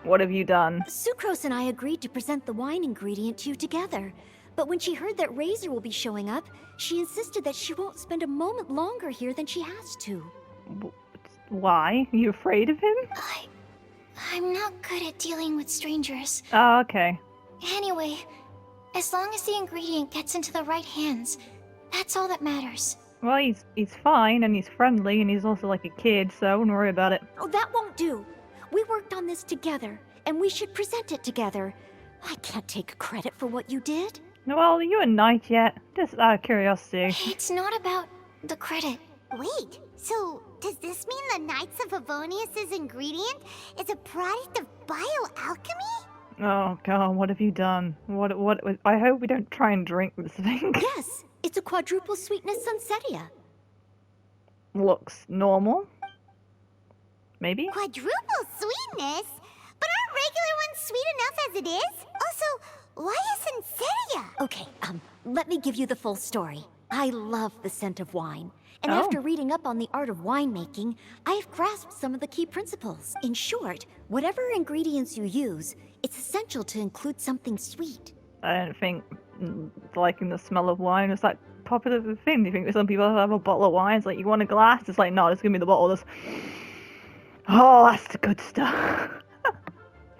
What have you done? Sucrose and I agreed to present the wine ingredient to you together. But when she heard that Razor will be showing up, she insisted that she won't spend a moment longer here than she has to. Why? Are you afraid of him? I'm not good at dealing with strangers. Oh, okay. Anyway, as long as the ingredient gets into the right hands, that's all that matters. Well, he's fine, and he's friendly, and he's also like a kid, so I wouldn't worry about it. Oh, that won't do. We worked on this together, and we should present it together. I can't take credit for what you did. Well, are you a knight yet? Just out of curiosity. It's not about the credit. Wait, so does this mean the Knights of Favonius' ingredient is a product of bioalchemy? Oh god, what have you done? What, I hope we don't try and drink this thing. Yes, it's a quadruple sweetness sunsetia. Looks normal. Maybe? Quadruple sweetness? But aren't regular ones sweet enough as it is? Also, why is Senseria? Okay, let me give you the full story. I love the scent of wine. And Oh. after reading up on the art of winemaking, I have grasped some of the key principles. In short, whatever ingredients you use, it's essential to include something sweet. I don't think liking the smell of wine is that popular of a thing. Do you think that some people have a bottle of wine? It's like, you want a glass? It's like, no, just give me the bottle. This. Oh, that's the good stuff.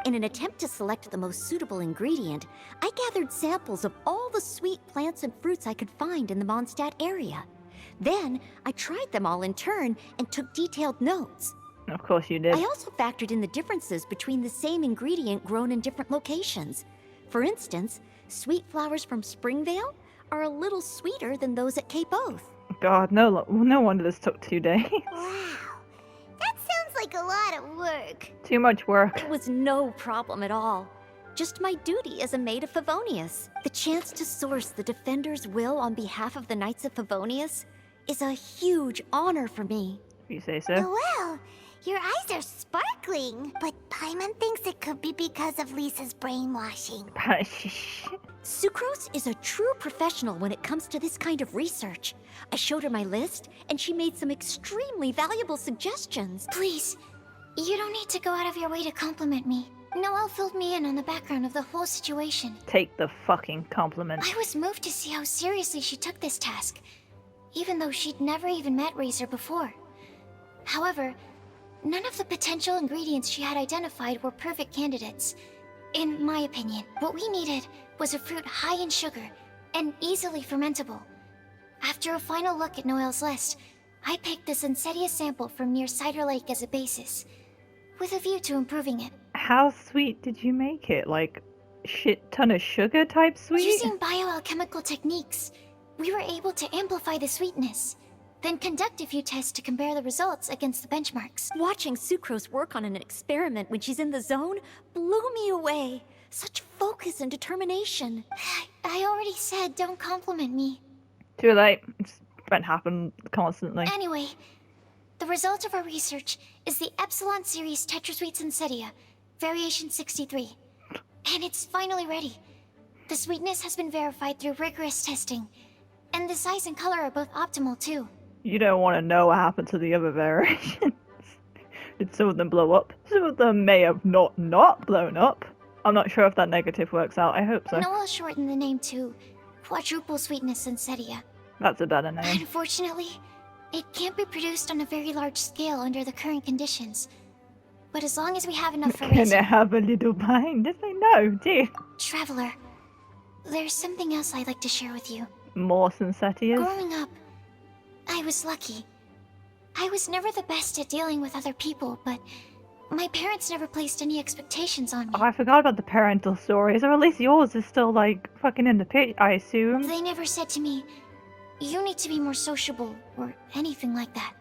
In an attempt to select the most suitable ingredient, I gathered samples of all the sweet plants and fruits I could find in the Mondstadt area. Then, I tried them all in turn and took detailed notes. Of course you did. I also factored in the differences between the same ingredient grown in different locations. For instance, sweet flowers from Springvale are a little sweeter than those at Cape Oath. God, no wonder this took 2 days. Wow, that sounds like a lot of work. Too much work. It was no problem at all. Just my duty as a maid of Favonius. The chance to source the Defender's will on behalf of the Knights of Favonius is a huge honor for me. If you say so. Well, your eyes are sparkling. But Paimon thinks it could be because of Lisa's brainwashing. Sucrose is a true professional when it comes to this kind of research. I showed her my list, and she made some extremely valuable suggestions. Please, you don't need to go out of your way to compliment me. Noelle filled me in on the background of the whole situation. Take the fucking compliment. I was moved to see how seriously she took this task, even though she'd never even met Razor before. However, none of the potential ingredients she had identified were perfect candidates. In my opinion, what we needed was a fruit high in sugar and easily fermentable. After a final look at Noelle's list, I picked the Sensetia sample from near Cider Lake as a basis, with a view to improving it. How sweet did you make it? Like, shit ton of sugar type sweet? Using bioalchemical techniques, we were able to amplify the sweetness, then conduct a few tests to compare the results against the benchmarks. Watching Sucrose work on an experiment when she's in the zone blew me away. Such focus and determination. I already said don't compliment me. Too late. It's been happening constantly. Anyway, the result of our research is the Epsilon Series Tetrasweet Sensetia, Variation 63. And it's finally ready. The sweetness has been verified through rigorous testing, and the size and color are both optimal too. You don't want to know what happened to the other variations. Did some of them blow up? Some of them may have not blown up. I'm not sure if that negative works out. I hope so. Noelle shortened the name to Quadruple Sweetness Sensetia. That's a better name. Unfortunately, it can't be produced on a very large scale under the current conditions. But as long as we have enough for Can Razor... it have a little pine? Just say no, dear. Traveler, there's something else I'd like to share with you. More Sensetias? Growing up, I was lucky. I was never the best at dealing with other people, but my parents never placed any expectations on me. Oh, I forgot about the parental stories, or at least yours is still, like, fucking in the pit, I assume. They never said to me, you need to be more sociable, or anything like that.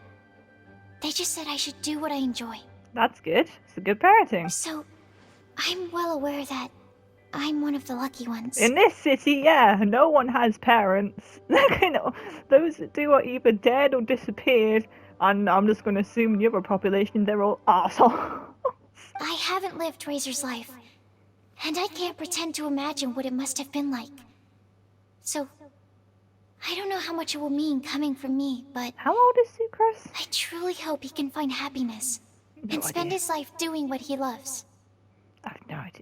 They just said I should do what I enjoy. That's good. It's a good parenting. So, I'm well aware that I'm one of the lucky ones. In this city, yeah, no one has parents. Those that do are either dead or disappeared, and I'm just going to assume in the other population they're all arseholes. I haven't lived Razor's life, and I can't pretend to imagine what it must have been like. So, I don't know how much it will mean coming from me, but How old is Sucrose? I truly hope he can find happiness and spend his life doing what he loves.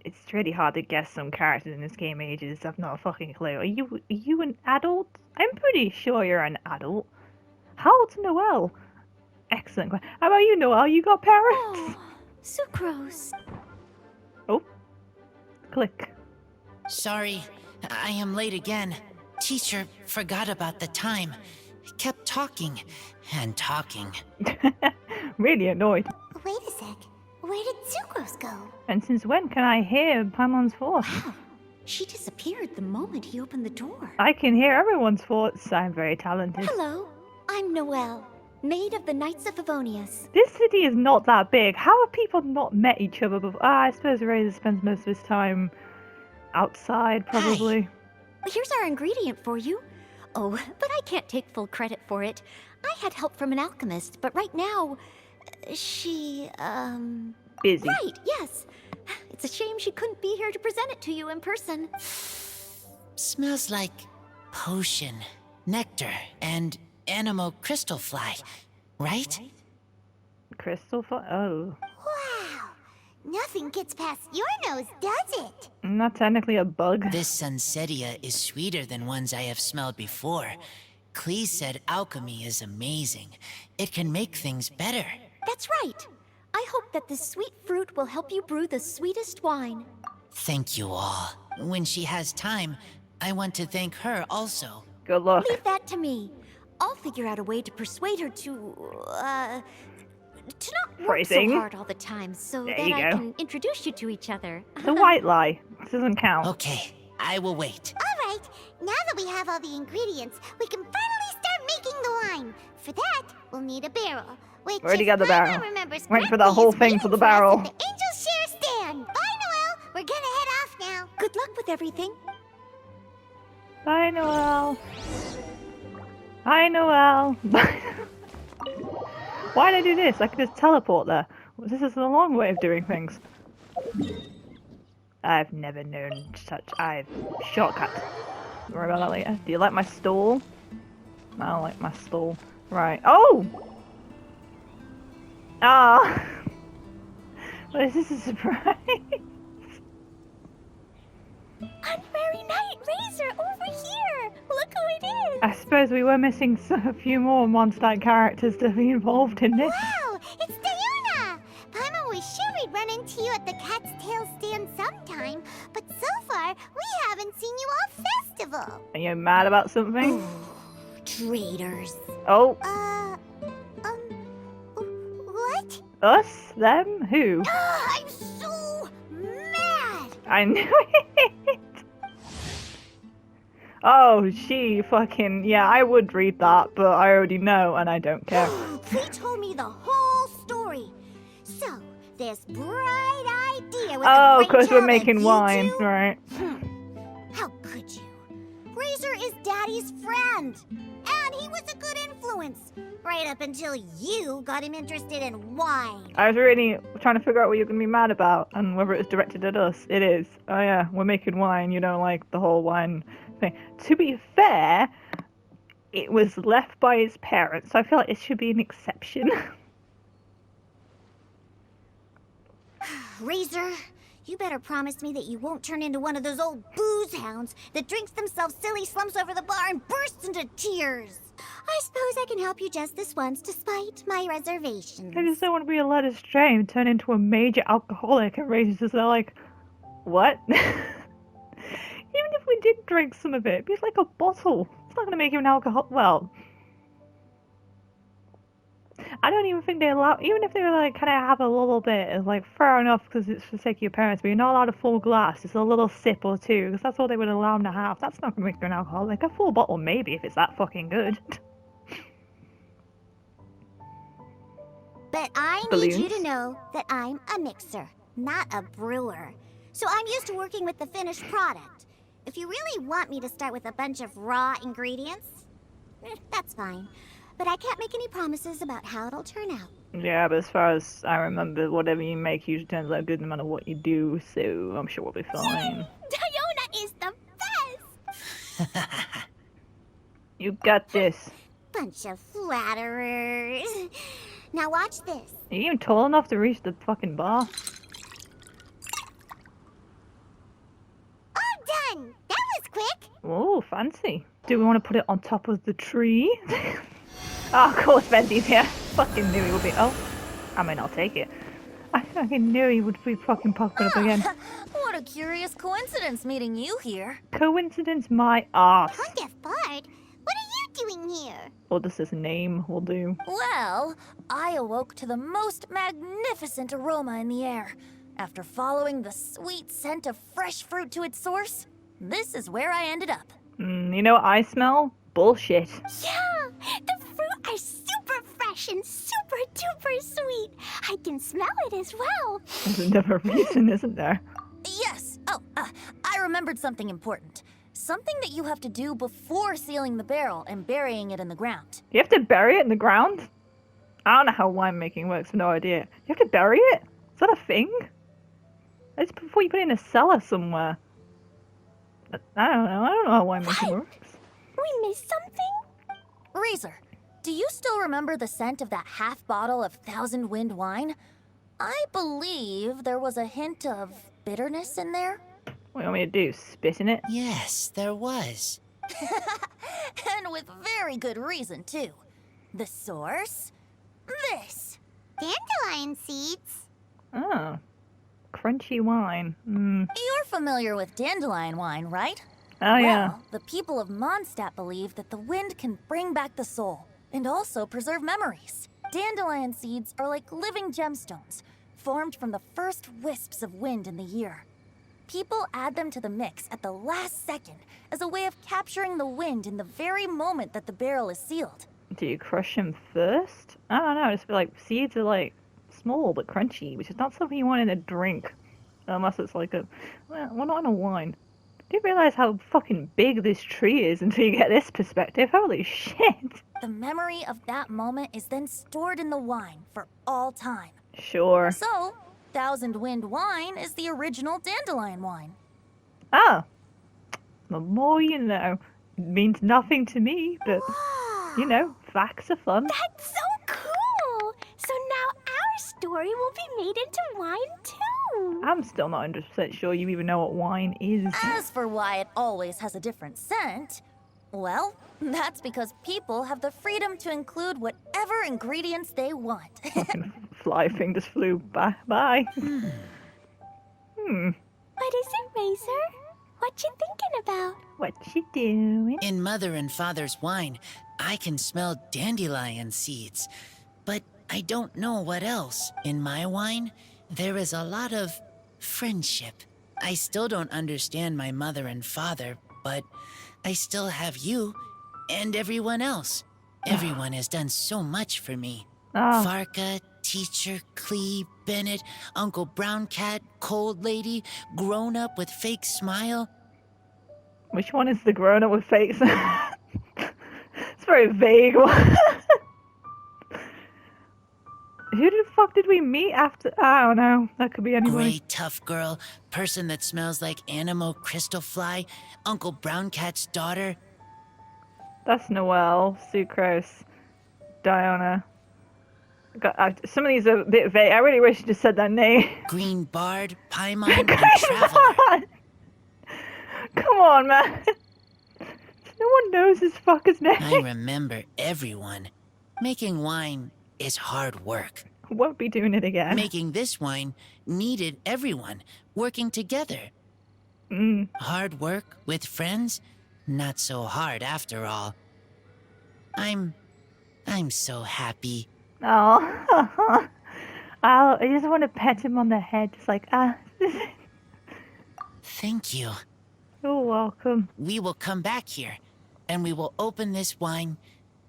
It's really hard to guess some characters in this game ages. I've not a fucking clue. Are you an adult? I'm pretty sure you're an adult. How old's Noelle? Excellent question. How about you, Noelle? You got parents? Oh, Sucrose. Oh. Click. Sorry, I am late again. Teacher forgot about the time. Kept talking and talking. Really annoyed. Wait a sec. Where did Sucrose go? And since when can I hear Paimon's voice? Wow, she disappeared the moment he opened the door. I can hear everyone's thoughts. I'm very talented. Hello, I'm Noelle, maid of the Knights of Favonius. This city is not that big. How have people not met each other before? I suppose Razor spends most of his time outside, probably. Here's our ingredient for you. Oh, but I can't take full credit for it. I had help from an alchemist, but right now, she, Busy. Right, yes. It's a shame she couldn't be here to present it to you in person. Smells like potion, nectar, and animal crystal fly, right? Crystal fire? Oh. Wow. Nothing gets past your nose, does it? Not technically a bug. This Sunsetia is sweeter than ones I have smelled before. Clee said alchemy is amazing. It can make things better. That's right. I hope that this sweet fruit will help you brew the sweetest wine. Thank you all. When she has time, I want to thank her also. Good luck. Leave that to me. I'll figure out a way to persuade her to not work Phrasing. so hard all the time so There that you I go. can introduce you to each other. The white lie. This doesn't count. Okay, I will wait. All right. Now that we have all the ingredients, we can finally start making the wine. For that, we'll need a barrel. Which, Already if got the Paimon barrel. remembers Went for the correctly, whole is thing waiting for the us at barrel. the Angel Share stand. Bye, Noelle. We're gonna head off now. Good luck with everything. Bye, Noelle. Hi, Noelle. Why'd I do this? I could just teleport there. Well, this is the long way of doing things. I've never known such. I've shortcut. Don't worry about that later. Do you like my stall? I don't like my stall. Right. Oh! Ah! Well, is this a surprise? Unmerry Knight Razor over here! Look who it is! I suppose we were missing a few more Mondstadt characters to be involved in this. Wow, it's Diona! Paimon was sure we'd run into you at the Cat's Tail stand sometime, but so far, we haven't seen you all festival. Are you mad about something? Traitors. Oh, What? us? Them? Who? I'm so mad! I knew it! Oh, she fucking... Yeah, I would read that, but I already know, and I don't care. He told me the whole story. So, this bright idea was Oh, a because we're brainchild making of you wine, two? right. How could you? Razor is Daddy's friend, and he was a good influence, right up until you got him interested in wine. I was really trying to figure out what you're going to be mad about, and whether it's directed at us. It is. Oh yeah, we're making wine, you don't like the whole wine thing. To be fair, it was left by his parents, so I feel like it should be an exception. Razor, you better promise me that you won't turn into one of those old booze hounds that drinks themselves silly, slumps over the bar, and bursts into tears. I suppose I can help you just this once, despite my reservations. I just don't want to be led astray and turn into a major alcoholic, and Razor's just like, what? Even if we did drink some of it, it'd be like a bottle. It's not going to make you an alcoholic. Well, I don't even think they allow, even if they were like, can I have a little bit? It's like, fair enough, because it's for the sake of your parents, but you're not allowed a full glass. It's a little sip or two, because that's all they would allow them to have. That's not going to make you an alcoholic. A full bottle, maybe, if it's that fucking good. But I need you Balloons? to know that I'm a mixer, not a brewer. So I'm used to working with the finished product. If you really want me to start with a bunch of raw ingredients, that's fine. But I can't make any promises about how it'll turn out. Yeah, but as far as I remember, whatever you make usually turns out good no matter what you do, so I'm sure we'll be fine. Diona is the best! You got this. Bunch of flatterers. Now watch this. Are you even tall enough to reach the fucking bar? Oh, fancy. Do we want to put it on top of the tree? Oh, of course, Bendy's here. Fucking knew he would be. Oh, I mean, I'll take it. I fucking knew he would be fucking popping up again. What a curious coincidence meeting you here. Coincidence, my ass. Pontiff Bard, what are you doing here? Or just his name will do. Well, I awoke to the most magnificent aroma in the air. After following the sweet scent of fresh fruit to its source, this is where I ended up. You know what I smell? Bullshit. Yeah, the fruit are super fresh and super duper sweet. I can smell it as well. There's another reason, isn't there? Yes. Oh, I remembered something important. Something that you have to do before sealing the barrel and burying it in the ground. You have to bury it in the ground? I don't know how winemaking works, no idea. You have to bury it? Is that a thing? It's before you put it in a cellar somewhere. I don't know how winemaking works. We missed something? Razor, do you still remember the scent of that half bottle of Thousand Wind wine? I believe there was a hint of bitterness in there. What do you want me to do? Spit in it? Yes, there was. And with very good reason, too. The source? This. Dandelion seeds. Oh. Crunchy wine. You're familiar with dandelion wine, right? Oh, yeah. Well, the people of Mondstadt believe that the wind can bring back the soul and also preserve memories. Dandelion seeds are like living gemstones, formed from the first wisps of wind in the year. People add them to the mix at the last second as a way of capturing the wind in the very moment that the barrel is sealed. Do you crush them first? I don't know. I just feel like seeds are like small but crunchy, which is not something you want in a drink. Unless it's like a... Well, not in a wine. Do you realize how fucking big this tree is until you get this perspective? Holy shit! The memory of that moment is then stored in the wine for all time. Sure. So, Thousand Wind wine is the original dandelion wine. Ah! The more you know. It means nothing to me, but, you know, facts are fun. That's so cool! So now our story will be made into wine too. I'm still not 100% sure you even know what wine is. As for why it always has a different scent, well, that's because people have the freedom to include whatever ingredients they want. Fucking fly thing just flew by. Bye. What is it, Razor? What you thinking about? What you doing? In Mother and Father's wine, I can smell dandelion seeds. But I don't know what else. In my wine, there is a lot of friendship. I still don't understand my mother and father, but I still have you and everyone else. Everyone has done so much for me. Oh. Farka, Teacher, Clee, Bennett, Uncle Brown Cat, Cold Lady, Grown Up with Fake Smile. Which one is the grown up with fake? It's a very vague one. Who the fuck did we meet after? I don't know. That could be anyone. Gray tough girl, person that smells like Animo Crystal Fly, Uncle Brown Cat's daughter. That's Noelle, Sucrose, Diana. Some of these are a bit vague. I really wish you just said that name. Green Bard, Paimon, and Traveler. Come on, man. No one knows this fucker's name. I remember everyone. Making wine is hard work. Won't be doing it again. Making this wine needed everyone working together. Hard work with friends? Not so hard after all. I'm so happy. Oh, I just want to pet him on the head, just like, Thank you. You're welcome. We will come back here, and we will open this wine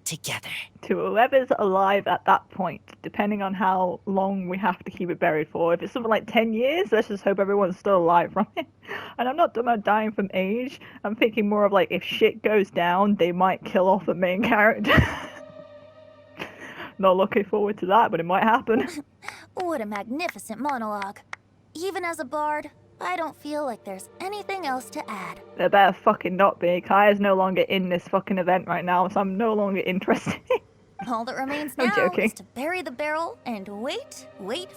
together. To whoever's alive at that point, depending on how long we have to keep it buried for. If it's something like 10 years, let's just hope everyone's still alive from it. And I'm not talking about dying from age. I'm thinking more of like, if shit goes down, they might kill off the main character. Not looking forward to that, but it might happen. What a magnificent monologue. Even as a bard, I don't feel like there's anything else to add. There better fucking not be. Kaya's no longer in this fucking event right now, so I'm no longer interested. All that remains I'm now joking. is to bury the barrel and wait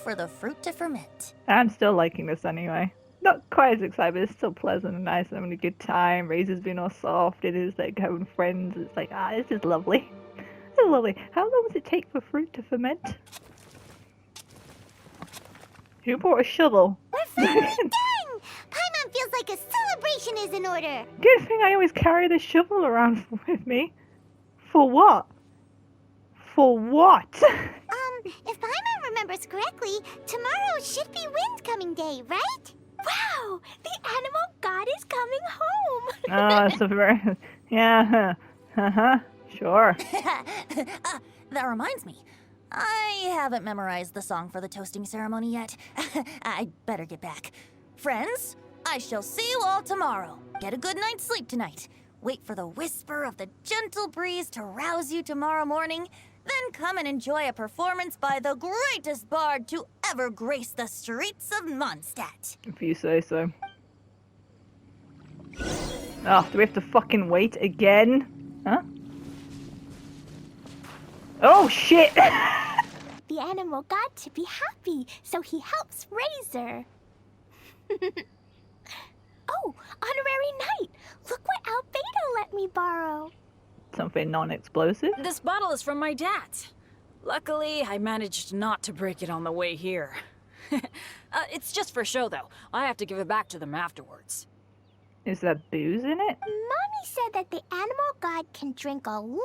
for the fruit to ferment. I'm still liking this anyway. Not quite as excited, but it's still pleasant and nice. I'm having a good time. Razor's been all soft. It is like having friends. It's like, this is lovely. This is lovely. How long does it take for fruit to ferment? Who brought a shovel? We're finally done! Paimon feels like a celebration is in order. Good thing I always carry the shovel around with me. For what? For what? If Paimon remembers correctly, tomorrow should be Wind-coming day, right? Wow! The animal god is coming home! Oh, that's a very... Yeah. Sure. That reminds me. I haven't memorized the song for the toasting ceremony yet. I'd better get back. Friends, I shall see you all tomorrow. Get a good night's sleep tonight. Wait for the whisper of the gentle breeze to rouse you tomorrow morning. Then come and enjoy a performance by the greatest bard to ever grace the streets of Mondstadt. If you say so. Oh, do we have to fucking wait again? Huh? Oh, shit! The animal god to be happy, so he helps Razor. Oh, honorary knight! Look what Albedo let me borrow. Something non-explosive? This bottle is from my dad. Luckily, I managed not to break it on the way here. It's just for show, though. I have to give it back to them afterwards. Is there booze in it? Mommy said that the animal god can drink a lot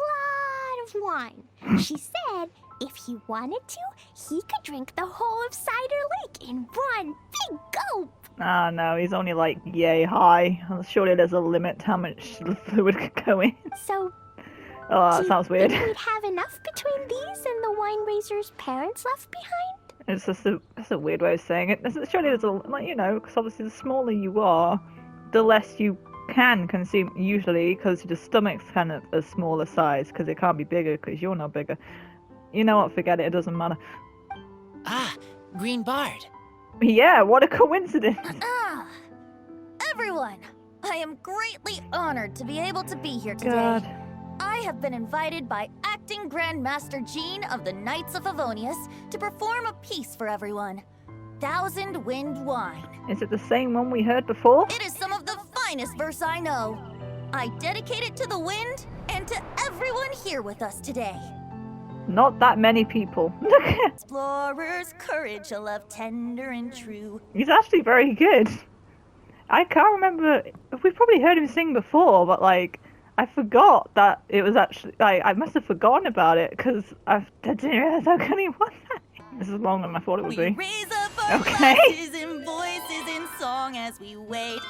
of wine. She said if he wanted to, he could drink the whole of Cider Lake in one big gulp. Ah, no, he's only like yay high. Surely there's a limit to how much fluid could go in. So, Oh, do that you sounds weird. think we'd have enough between these and the wine raiser's parents left behind? It's just that's a weird way of saying it. Surely there's a, like, you know, because obviously the smaller you are, the less you can consume, usually, because your stomach's kind of a smaller size, because it can't be bigger, because you're not bigger. You know what, forget it, it doesn't matter. Ah, Green Bard. Yeah, what a coincidence! Everyone, I am greatly honored to be able to be here today. God. I have been invited by Acting Grand Master Jean of the Knights of Favonius to perform a piece for everyone. Thousand Wind Wine. Is it the same one we heard before? It is some of the finest verse I know. I dedicate it to the wind and to everyone here with us today. Not that many people. Explorer's courage, a love tender and true. He's actually very good. I can't remember, we've probably heard him sing before, but like, I forgot that it was actually, like, I must have forgotten about it, because I didn't realize how good he was. This is longer than I thought it would We be. raise up our Okay. glasses and voices in song as we wait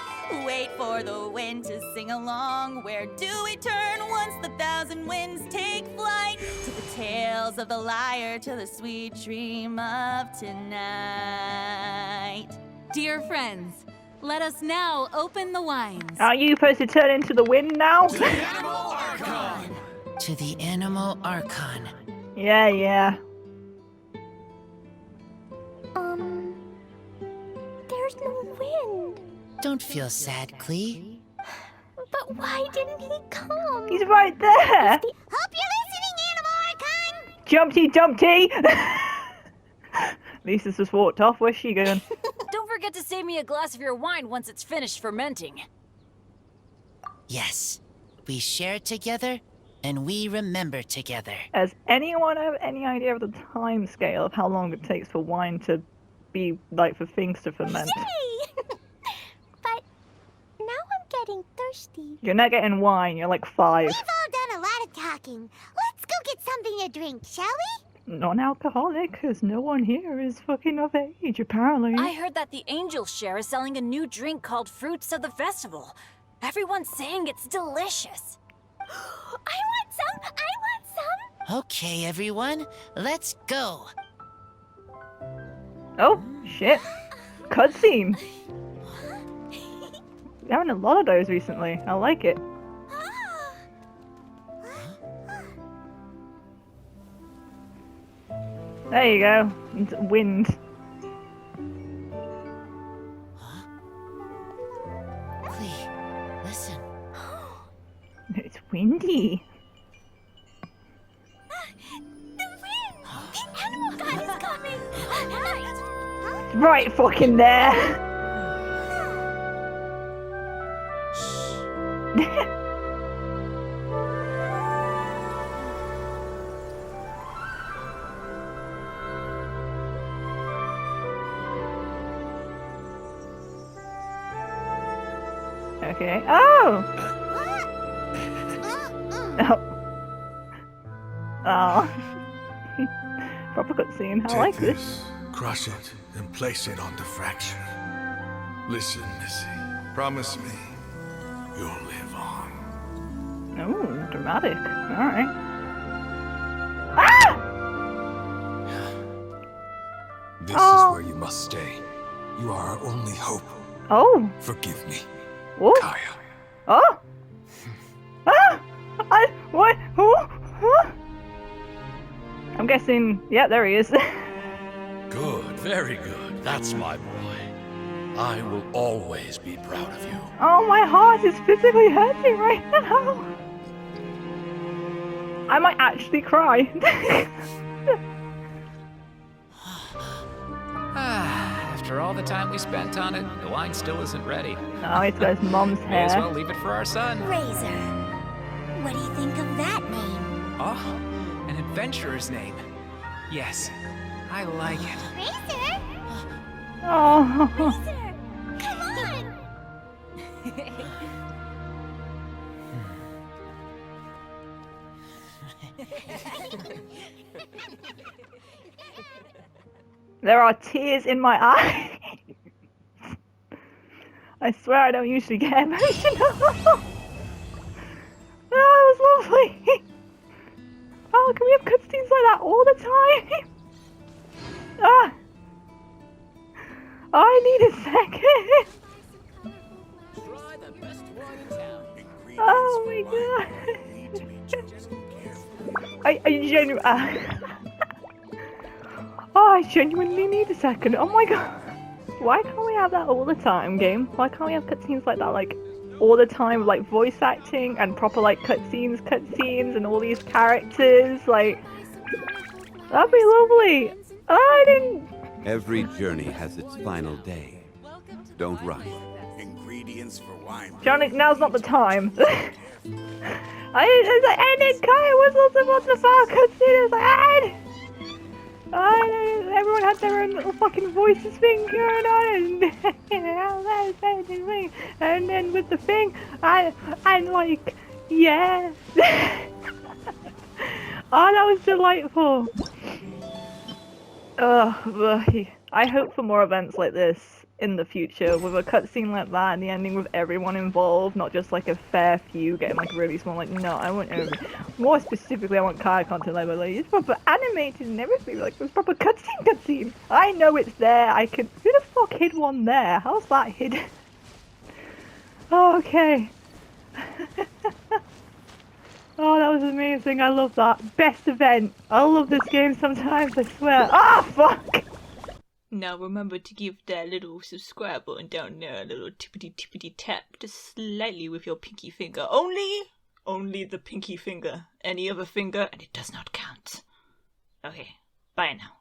for the wind to sing along. Where do we turn once the thousand winds take flight? To the tales of the lyre, to the sweet dream of tonight. Dear friends, let us now open the wines. Are you supposed to turn into the wind now? To the Animal Archon. Yeah. There's no wind. Don't feel sad, Klee. But why didn't he come? He's right there! Hope you're listening, Animal Archon! Jumpty! Lisa's just walked off. Where's she going? Don't forget to save me a glass of your wine once it's finished fermenting. Yes, we share together, and we remember together. Has anyone have any idea of the time scale of how long it takes for wine to be, like, for things to ferment? Yay! But now I'm getting thirsty. You're not getting wine, you're like 5. We've all done a lot of talking. Let's go get something to drink, shall we? Non-alcoholic, because no one here is fucking of age, apparently. I heard that the Angel Share is selling a new drink called Fruits of the Festival. Everyone's saying it's delicious. I want some! Okay, everyone, let's go. Oh, shit. Cutscene. We're having a lot of those recently. I like it. There you go. It's wind. Klee, listen. It's windy. The wind! The animal god is coming! Night! Right fucking there. Okay. Oh! Oh. Oh. Proper cutscene. I like this. Crush it, and place it on the fracture. Listen, Missy. Promise me you'll live on. Oh, dramatic. Alright. Ah! This is where you must stay. You are our only hope. Oh. Forgive me, Oh. Kaya. Oh. Ah! What? Oh. Huh? I'm guessing. Yeah, there he is. Good, very good. That's my boy. I will always be proud of you. Oh, my heart is physically hurting right now. I might actually cry. After all the time we spent on it, the wine still isn't ready. Oh, it's got his mom's May as hair. well leave it for our son. Razor. What do you think of that name? Oh, an adventurer's name. Yes, I like it. Razor? Oh. Razor! Come on! There are tears in my eyes. I swear I don't usually get emotional. Oh, that was lovely. Oh, can we have cutscenes like that all the time? Ah. I need a second. Oh my god. I genuinely need a second. Oh my god. Why can't we have that all the time, game? Why can't we have cutscenes like that, like, all the time, like, voice acting and proper, like, cutscenes and all these characters, like... That'd be lovely. I didn't... Every journey has its final day. Don't rush. Ingredients for wine. Johnny, now's not the time. And then Kaya was also on the far cutscene. It's like, everyone had their own little fucking voices thing going on, and then with the thing, I'm like, yeah. Oh, that was delightful. I hope for more events like this in the future, with a cutscene like that and the ending with everyone involved, not just like a fair few getting like really small. Like, no, I want more specifically, I want Kaya content like it's proper animated and everything, like it's proper cutscene. I know it's there. I can. Who the fuck hid one there? How's that hidden? Oh, okay. Oh, that was amazing. I love that. Best event. I love this game sometimes, I swear. Ah, fuck! Now remember to give that little subscribe button down there a little tippity tap, just slightly with your pinky finger. Only the pinky finger. Any other finger and it does not count. Okay, bye now.